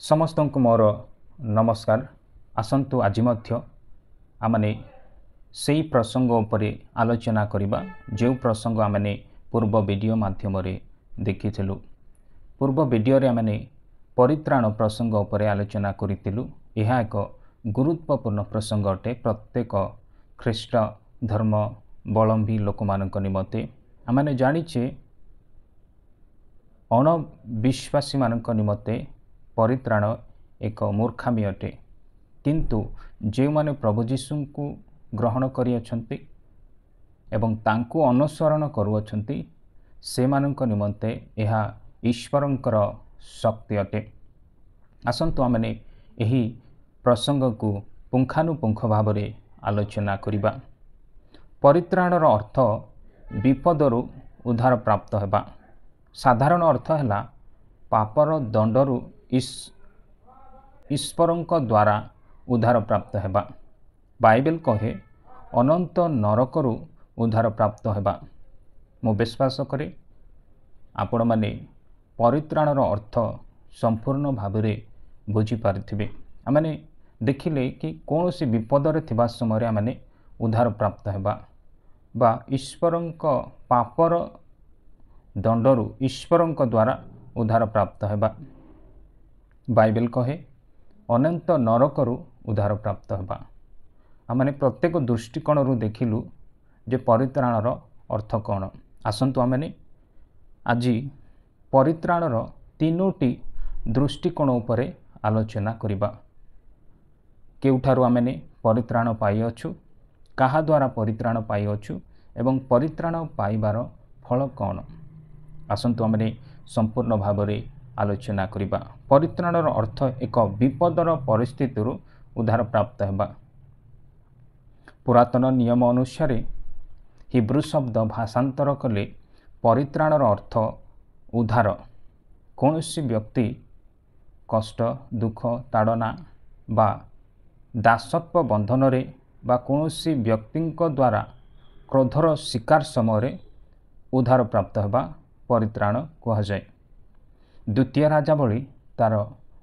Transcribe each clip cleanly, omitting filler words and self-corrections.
समस्त को मोर नमस्कार। आसंतु आज आमने से प्रसंग उपरे आलोचना करिबा जो प्रसंग आमने पूर्व वीडियो माध्यम देखी। पूर्व वीडियो रे आमने परित्राण प्रसंग उपरे आलोचना करितिलु। यह एक गुरुत्वपूर्ण प्रसंग अटे। प्रत्येक ख्रीष्ट धर्मावलंबी लोक मानक निमते आमने जानिचे अणविश्वासी मानक निमते परित्राण एक मूर्खामी अटे, किंतु जे माने प्रभु जीशु को ग्रहण करियछन्ति एवं तांको अनुसरण करुअछन्ति से मानक निमते यह ईश्वरंकर शक्ति अटे। आसंतु आमने एही प्रसंग को पुंखानुपुंख भाव में आलोचना करिबा। परित्राणर अर्थ विपदरु उद्धार प्राप्त हेबा। साधारण अर्थ है पापर दंडरु ईश्वरंक द्वारा उद्धार प्राप्त हेबा। बाइबल कहे अनंत नरकरु उद्धार प्राप्त हेबा। मु विश्वास करे आपण माने परित्राणर अर्थ संपूर्ण भाव में बुझी पारिथिबे। आमने देखिले कि कौन सी विपदरे थिबा समय आमने उद्धार प्राप्त हेबा बा ईश्वरंक पापर दंडरु ईश्वरंक द्वारा उद्धार प्राप्त हेबा। बाइबल कहे अनंत नरकरु उद्धार प्राप्त हेबा। आमने प्रत्येक दृष्टिकोण देखिलु जे परित्राणर अर्थ कौन। आसंतु आमने आज परित्राणर तीनोटी दृष्टिकोण उपरे आलोचना करिबा। केउठारु आमने परित्राण पाइअछु, काहा द्वारा परित्राण पाइअछु एवं परित्राण पाइबार फल कौन। आसंतु आमने संपूर्ण भाव में आलोचना करिबा। परित्राणर अर्थ एक विपदर परिस्थिति उद्धार प्राप्त हेबा। पुरातन नियम अनुसार हिब्रू शब्द भाषांतर कले परित्राणर अर्थ उद्धार। कौन सी व्यक्ति कष्ट दुख ताड़ना बा दासत्व बंधन रे बा कौन सी व्यक्ति द्वारा क्रोधर शिकार समय उद्धार प्राप्त हेबा परित्राण कह जाए। द्वितीय राजावली तार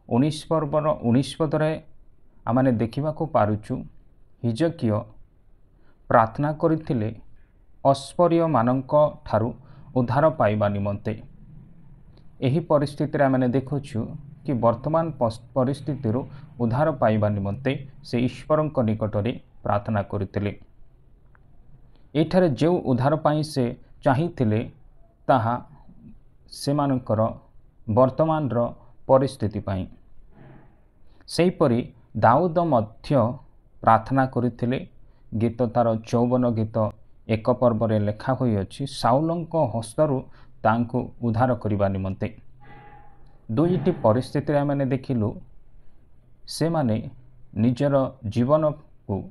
19 पर्वर 19 पदरे आमने देखा पारुचु हिजकिय प्रार्थना करथिले अस्पर्य मानक ठारू उद्धार पाइबा निमंते। एही परिस्थिति रे आमने देखुछु कि वर्तमान परिस्थिति उद्धार पाइबा निमंते से ईश्वरंक निकट रे प्रार्थना करथिले। एठारे जो उद्धार पाई से चाहिथिले ताहा सेमानकर वर्तमान परिस्थिति पाई। सेहीपरि दाऊद मध्य प्रार्थना करथिले। गीत तार 54 गीत 1 पर्व रे लेखा होई अछि साउलंक हस्तरु तांको उद्धार करिबा निमंते। दुईटी परिस्थिति रे माने देखिलु से माने निजर जीवन को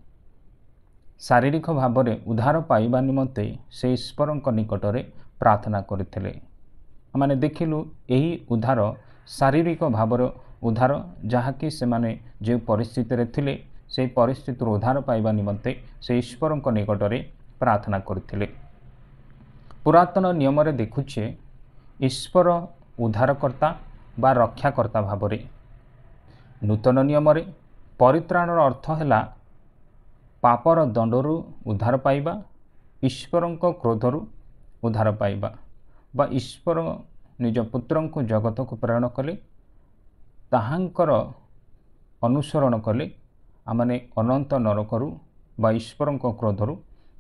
शारीरिक भाव में उद्धार पाइबा निमंते से ईश्वरंक निकट रे प्रार्थना करथिले। माने देखिलु यही उद्धार शारीरिक भाव उद्धार जहाँकि से माने जो परिस्थिति रे थिले से परिस्थिति उद्धार पाइबा निमंते से ईश्वरंक निकट रे प्रार्थना करथिले। पुरातन नियम रे देखुछे ईश्वर उद्धारकर्ता बा रक्षाकर्ता भाव में। नूतन नियम रे परित्राणर अर्थ है पापर दंडरु उद्धार पाइबा, ईश्वरंक क्रोधरु उद्धार पाइबा बा ईश्वर निज पुत्र को जगत को प्रेरण कले ताहांकर अनुसरण कले आमने अनंत नरकरु बा ईश्वरंक क्रोधरु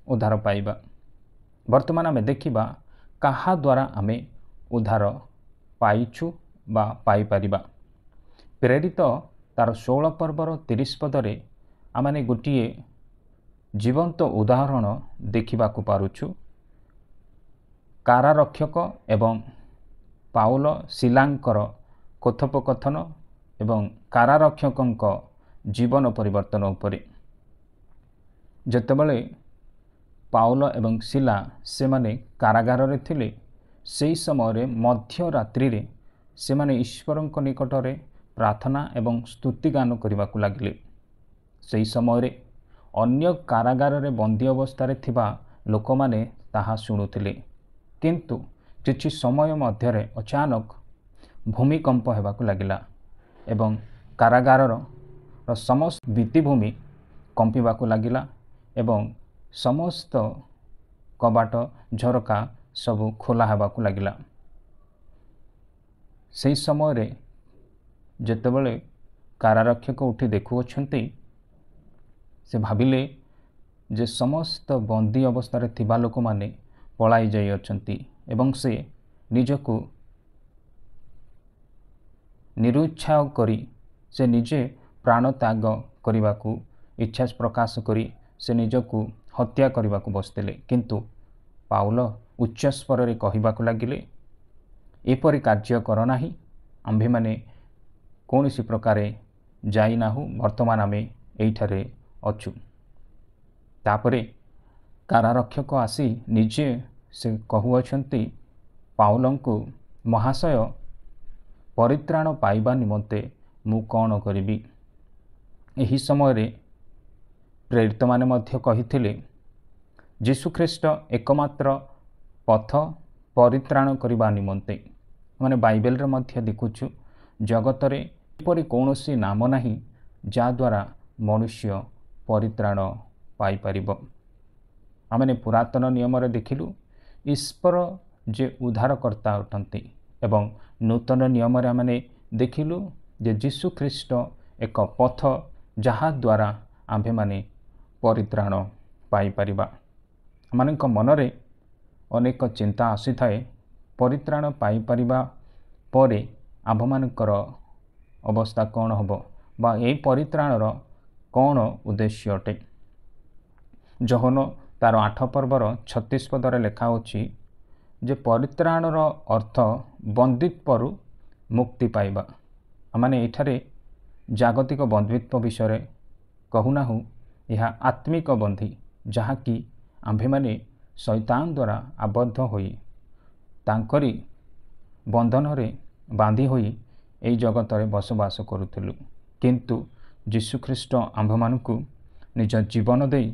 उद्धार पाइबा। वर्तमान आमे देखिबा काहा द्वारा आमे उद्धार पाइछु बा पाई परिबा। प्रेरित तार 16 पर्वर 30 पदरे आमने गोटिए जीवंत उदाहरण देखिबा को पारुछु। कारारक्षक एवं पाउल सिलांकर कथोपकथन एवं कारारक्षक जीवन परिवर्तन उपरे। जेतेबेले पाउल एवं सिला से माने कारागार रे थिले सेही समय मध्य रात्रि रे से माने ईश्वरंक निकट रे प्रार्थना एवं स्तुति गान करने को लगिले। सेही समय अन्य कारागार रे बंदी अवस्था रे थिबा लोक माने ताहा शुणुथिले। किंतु किछि समय मध्यरे अचानक भूमिकंप हेबाकु लागिला। ଏବଂ କାରାଗାରର ସମସ୍ତ ଭିତ୍ତିଭୂମି କମ୍ପିବାକୁ ଲାଗିଲା ଏବଂ ସମସ୍ତ କବାଟ ଝରକା ସବୁ ଖୋଲା ହେବାକୁ ଲାଗିଲା। ସେହି ସମୟରେ ଯେତେବେଳେ କାରାରକ୍ଷକ ଉଠି ଦେଖୁଅଛନ୍ତି, ସେ ଭାବିଲେ ଯେ ସମସ୍ତ ବନ୍ଦୀ ଅବସ୍ଥାରେ ଥିବା ଲୋକମାନେ ପଳାଇ ଯାଇଅଛନ୍ତି ଏବଂ ସେ ନିଜକୁ ନିରୁତ୍ସାହ କରି ସେ ନିଜେ ପ୍ରାଣ ତ୍ୟାଗ କରିବାକୁ ଇଚ୍ଛା ପ୍ରକାଶ କରି ସେ ନିଜକୁ ହତ୍ୟା କରିବାକୁ ବସିଥିଲେ। କିନ୍ତୁ ପାଉଲ ଉଚ୍ଚ ସ୍ୱରରେ କହିବାକୁ ଲାଗିଲେ, ଏପରି କାର୍ଯ୍ୟ କର ନାହିଁ, ଆମ୍ଭେମାନେ କୌଣସି ପ୍ରକାରେ ଯାଇନାହୁଁ, ବର୍ତ୍ତମାନ ଆମେ ଏଇଠାରେ ଅଛୁ। ତାପରେ କାରାରକ୍ଷକ ଆସି ନିଜେ ସେ କହୁଅଛନ୍ତି ପାଉଲଙ୍କୁ, ମହାଶୟ, ପରିତ୍ରାଣ ପାଇବା ନିମନ୍ତେ ମୁଁ କ'ଣ କରିବି? ଏହି ସମୟରେ ପ୍ରେରିତମାନେ ମଧ୍ୟ କହିଥିଲେ, ଯୀଶୁଖ୍ରୀଷ୍ଟ ଏକମାତ୍ର ପଥ ପରିତ୍ରାଣ କରିବା ନିମନ୍ତେ। ମାନେ ବାଇବେଲରେ ମଧ୍ୟ ଦେଖୁଛୁ, ଜଗତରେ ଏପରି କୌଣସି ନାମ ନାହିଁ ଯାହାଦ୍ୱାରା ମନୁଷ୍ୟ ପରିତ୍ରାଣ ପାଇପାରିବ। ଆମେ ପୁରାତନ ନିୟମରେ ଦେଖିଲୁ ଈଶ୍ୱର ଯେ ଉଦ୍ଧାରକର୍ତ୍ତା ଅଟନ୍ତି ଏବଂ ନୂତନ ନିୟମରେ ଆମେ ଦେଖିଲୁ ଯେ ଯୀଶୁଖ୍ରୀଷ୍ଟ ଏକ ପଥ ଯାହାଦ୍ୱାରା ଆମ୍ଭେମାନେ ପରିତ୍ରାଣ ପାଇପାରିବା। ଆମମାନଙ୍କ ମନରେ ଅନେକ ଚିନ୍ତା ଆସିଥାଏ, ପରିତ୍ରାଣ ପାଇପାରିବା ପରେ ଆମ୍ଭମାନଙ୍କର ଅବସ୍ଥା କ'ଣ ହେବ ବା ଏହି ପରିତ୍ରାଣର କ'ଣ ଉଦ୍ଦେଶ୍ୟ ଅଟେ? ଯୋହନ ତାର 8 ପର୍ବର 36 ପଦରେ ଲେଖା ଅଛି ଯେ ପରିତ୍ରାଣର ଅର୍ଥ ବନ୍ଦିତ୍ୱରୁ ମୁକ୍ତି ପାଇବା। ଆମେ ଏଠାରେ ଜାଗତିକ ବନ୍ଦିତ୍ୱ ବିଷୟରେ କହୁନାହୁଁ, ଏହା ଆତ୍ମିକ ବନ୍ଦୀ, ଯାହାକି ଆମ୍ଭେମାନେ ଶୈତାନ ଦ୍ୱାରା ଆବଦ୍ଧ ହୋଇ ତାଙ୍କରି ବନ୍ଧନରେ ବାନ୍ଧି ହୋଇ ଏହି ଜଗତରେ ବସବାସ କରୁଥିଲୁ। କିନ୍ତୁ ଯୀଶୁଖ୍ରୀଷ୍ଟ ଆମ୍ଭମାନଙ୍କୁ ନିଜ ଜୀବନ ଦେଇ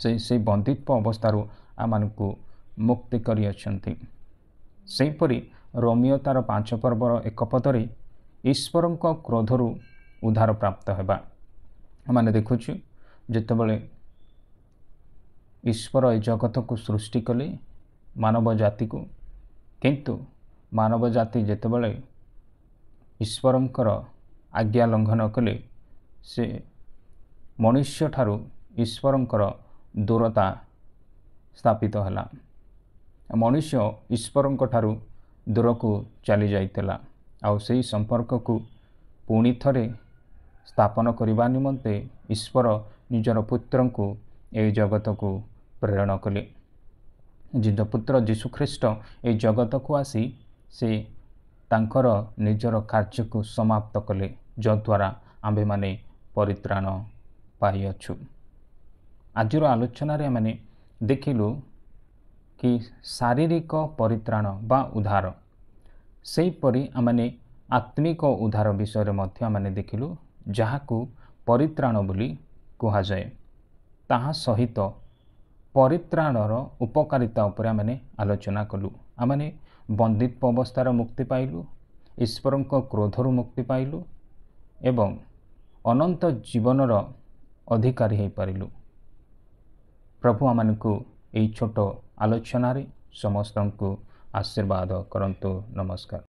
ସେହି ବନ୍ଦିତ୍ୱ ଅବସ୍ଥାରୁ ଆମମାନଙ୍କୁ ମୁକ୍ତି କରିଅଛନ୍ତି। ସେହିପରି ରୋମିଓ ତାର 5 ପର୍ବର 1 ପଦରେ ଈଶ୍ୱରଙ୍କ କ୍ରୋଧରୁ ଉଦ୍ଧାର ପ୍ରାପ୍ତ ହେବା। ଆମେ ଦେଖୁଛୁ ଯେତେବେଳେ ଈଶ୍ୱର ଏ ଜଗତକୁ ସୃଷ୍ଟି କଲେ ମାନବ ଜାତିକୁ, କିନ୍ତୁ ମାନବ ଜାତି ଯେତେବେଳେ ଈଶ୍ୱରଙ୍କର ଆଜ୍ଞା ଲଙ୍ଘନ କଲେ, ସେ ମନୁଷ୍ୟଠାରୁ ଈଶ୍ୱରଙ୍କର ଦୂରତା ସ୍ଥାପିତ ହେଲା। ମନୁଷ୍ୟ ଈଶ୍ୱରଙ୍କ ଠାରୁ ଦୂରକୁ ଚାଲି ଯାଇଥିଲା। ଆଉ ସେହି ସମ୍ପର୍କକୁ ପୁଣି ଥରେ ସ୍ଥାପନ କରିବା ନିମନ୍ତେ ଈଶ୍ୱର ନିଜର ପୁତ୍ରଙ୍କୁ ଏହି ଜଗତକୁ ପ୍ରେରଣ କଲେ। ନିଜ ପୁତ୍ର ଯୀଶୁଖ୍ରୀଷ୍ଟ ଏହି ଜଗତକୁ ଆସି ସେ ତାଙ୍କର ନିଜର କାର୍ଯ୍ୟକୁ ସମାପ୍ତ କଲେ, ଯଦ୍ୱାରା ଆମ୍ଭେମାନେ ପରିତ୍ରାଣ ପାଇଅଛୁ। ଆଜିର ଆଲୋଚନାରେ ଆମେ ଦେଖିଲୁ କି ଶାରୀରିକ ପରିତ୍ରାଣ ବା ଉଦ୍ଧାର, ସେହିପରି ଆମେ ଆତ୍ମିକ ଉଦ୍ଧାର ବିଷୟରେ ମଧ୍ୟ ଆମେ ଦେଖିଲୁ, ଯାହାକୁ ପରିତ୍ରାଣ ବୋଲି କୁହାଯାଏ। ତାହା ସହିତ ପରିତ୍ରାଣର ଉପକାରିତା ଉପରେ ଆମେ ଆଲୋଚନା କଲୁ। ଆମେ ବନ୍ଦିତ୍ୱ ଅବସ୍ଥାର ମୁକ୍ତି ପାଇଲୁ, ଈଶ୍ୱରଙ୍କ କ୍ରୋଧରୁ ମୁକ୍ତି ପାଇଲୁ ଏବଂ ଅନନ୍ତ ଜୀବନର ଅଧିକାରୀ ହୋଇପାରିଲୁ। ପ୍ରଭୁ ଆମମାନଙ୍କୁ ଏହି ଛୋଟ ଆଲୋଚନାରେ ସମସ୍ତଙ୍କୁ ଆଶୀର୍ବାଦ କରନ୍ତୁ। ନମସ୍କାର।